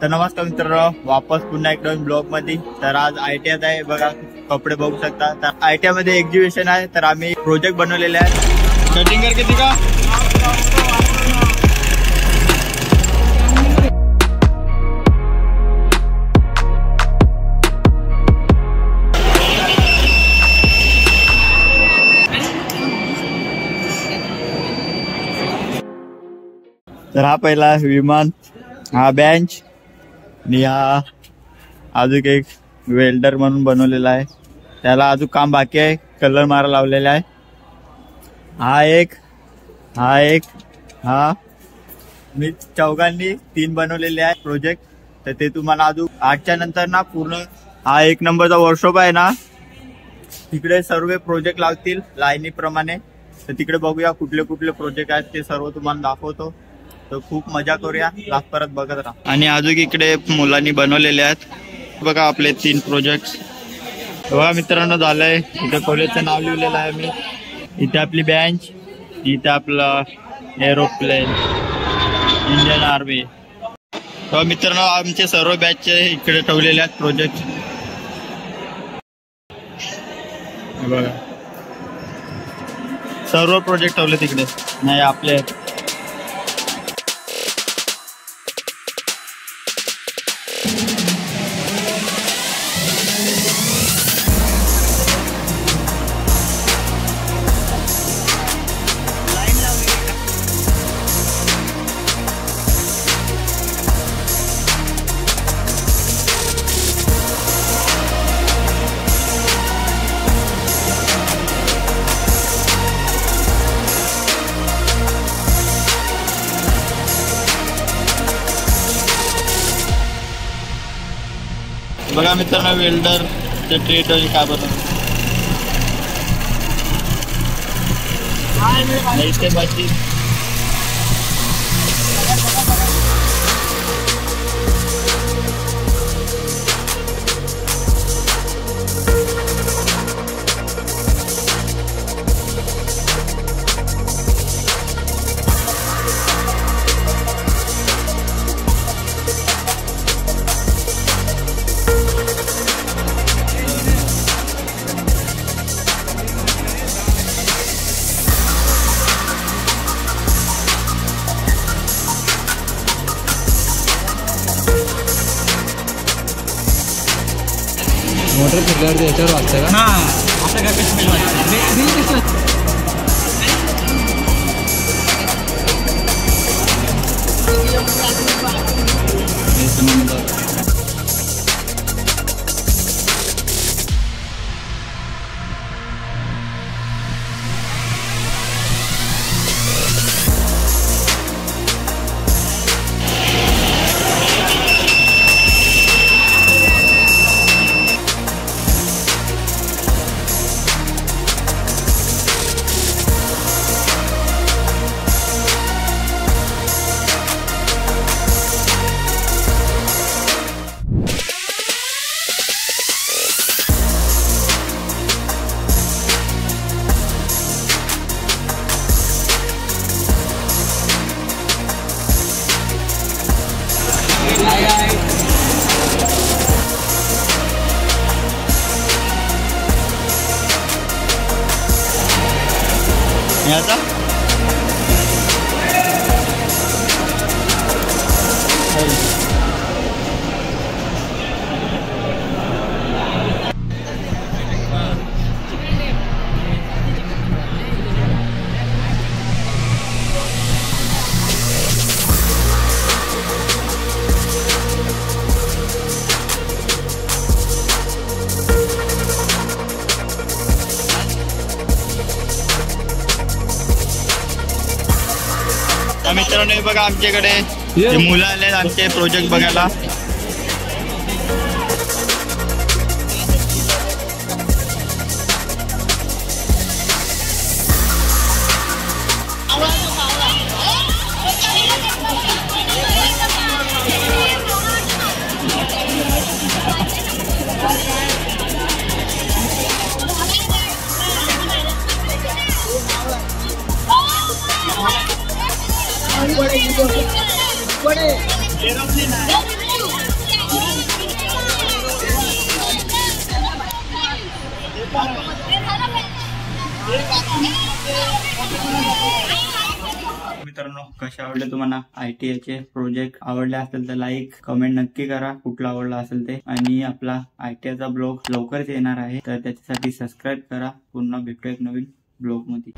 तर नमस्कार मित्रांनो, वापस पुन्हा एकदा ब्लॉग मध्ये. तर आज ITI आहे बघा, कपडे बघू शकता. तर ITI मध्ये एक्झिबिशन आहे, तर आम्ही प्रोजेक्ट बनवलेले आहे. कटिंग करके दिखा. तर हा पहिला विमान, हा बेंच आणि हा अजून एक वेल्डर म्हणून बनवलेला आहे. त्याला अजून काम बाकी आहे, कलर मारा लावलेला आहे. हा मी चौघांनी 3 बनवलेले आहे प्रोजेक्ट. तर ते तुम्हाला अजून 8च्या नंतर ना पूर्ण हा 1 नंबरचा वर्कशॉप आहे ना, तिकडे सर्व प्रोजेक्ट लागतील लाईनीप्रमाणे. तर तिकडे बघूया कुठले कुठले प्रोजेक्ट आहेत, ते सर्व तुम्हाला दाखवतो. तर खूप मजा करूया, लास्ट परत बघत राहा. आणि अजून इकडे मुलांनी बनवलेले आहेत बघा आपले 3 प्रोजेक्ट. बघा मित्रांनो, झालंय. इथे कॉलेजचं नाव लिहिलेलं आहे मी. इथे आपली बेंच, इथे आपलं एरोप्लेन, इंडियन आर्मी. तर मित्रांनो, आमचे सर्व बॅचचे इकडे ठेवलेले आहेत प्रोजेक्ट. बघा सर्व प्रोजेक्ट ठेवले तिकडे. नाही आपले बघा मित्रांनो, वेल्डर चे ट्रेट काय बनवलं. मोटर फिरल्यावरती याच्यावर वाचतं का? आता काय कसं आता मित्रांनो, हे बघा आमच्याकडे मुलं आले आमचे प्रोजेक्ट बघायला. बड़े मित्रांनो, कसे आवडले तुम्हाला ITI चे प्रोजेक्ट? आवडले असेल तर लाईक कमेंट नक्की करा कुठला आवडला असेल ते. आणि आपला ITI चा ब्लॉग लवकरच येणार आहे, तर त्याच्यासाठी सबस्क्राईब करा. पुन्हा भेटू एक नवीन ब्लॉग मध्ये.